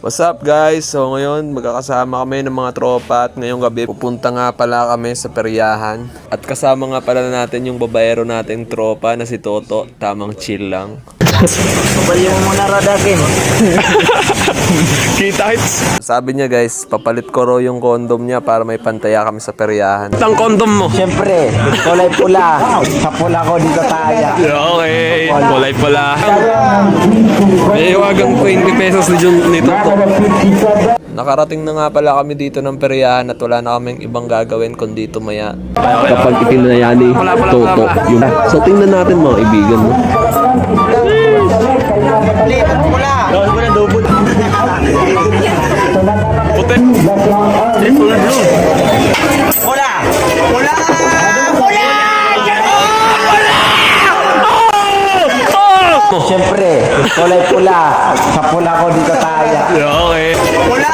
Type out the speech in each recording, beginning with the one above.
What's up guys? So ngayon magkakasama kami ng mga tropa at ngayong gabi pupunta nga pala kami sa peryahan. At kasama nga pala natin yung babaero nating tropa na si Toto. Tamang chill lang. Pabali mo muna Rodakin. Kita-hits! Sabi niya guys, papalit ko raw yung condom niya para may pantaya kami sa peryahan. Ang condom mo? Siyempre, kulay pula. Sa pula ko dito tayo. Okay, kulay pala. May iwagang 20 pesos ni Toto. Nakarating na nga pala kami dito ng peryahan at wala na kaming ibang gagawin kundi tumaya. Kapag itinaya ni Toto yung... So tingnan natin mga ibigan mo. Puti. Pula! Pula! Siyempre, kulay pula. Sa pula ko dito tayo. Okay. Pula!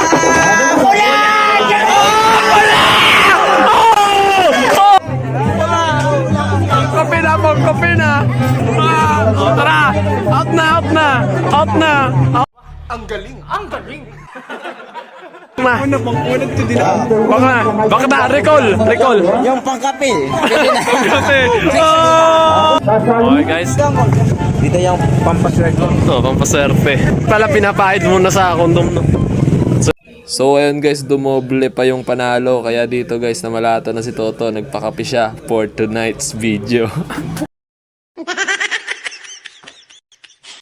Pula! Kape na po, kape na. Tara, out na, out na, out na. Ang galing, ang galing. Baka na, recall. Yung pangkape. Kape. Okay guys. Dito yung pampaswerte. Pampaswerte. Pala pinapahid muna sa kondom no. So ayun guys, dumoble pa yung panalo. Kaya dito guys, namalato na si Toto. Nagpakape siya for tonight's video.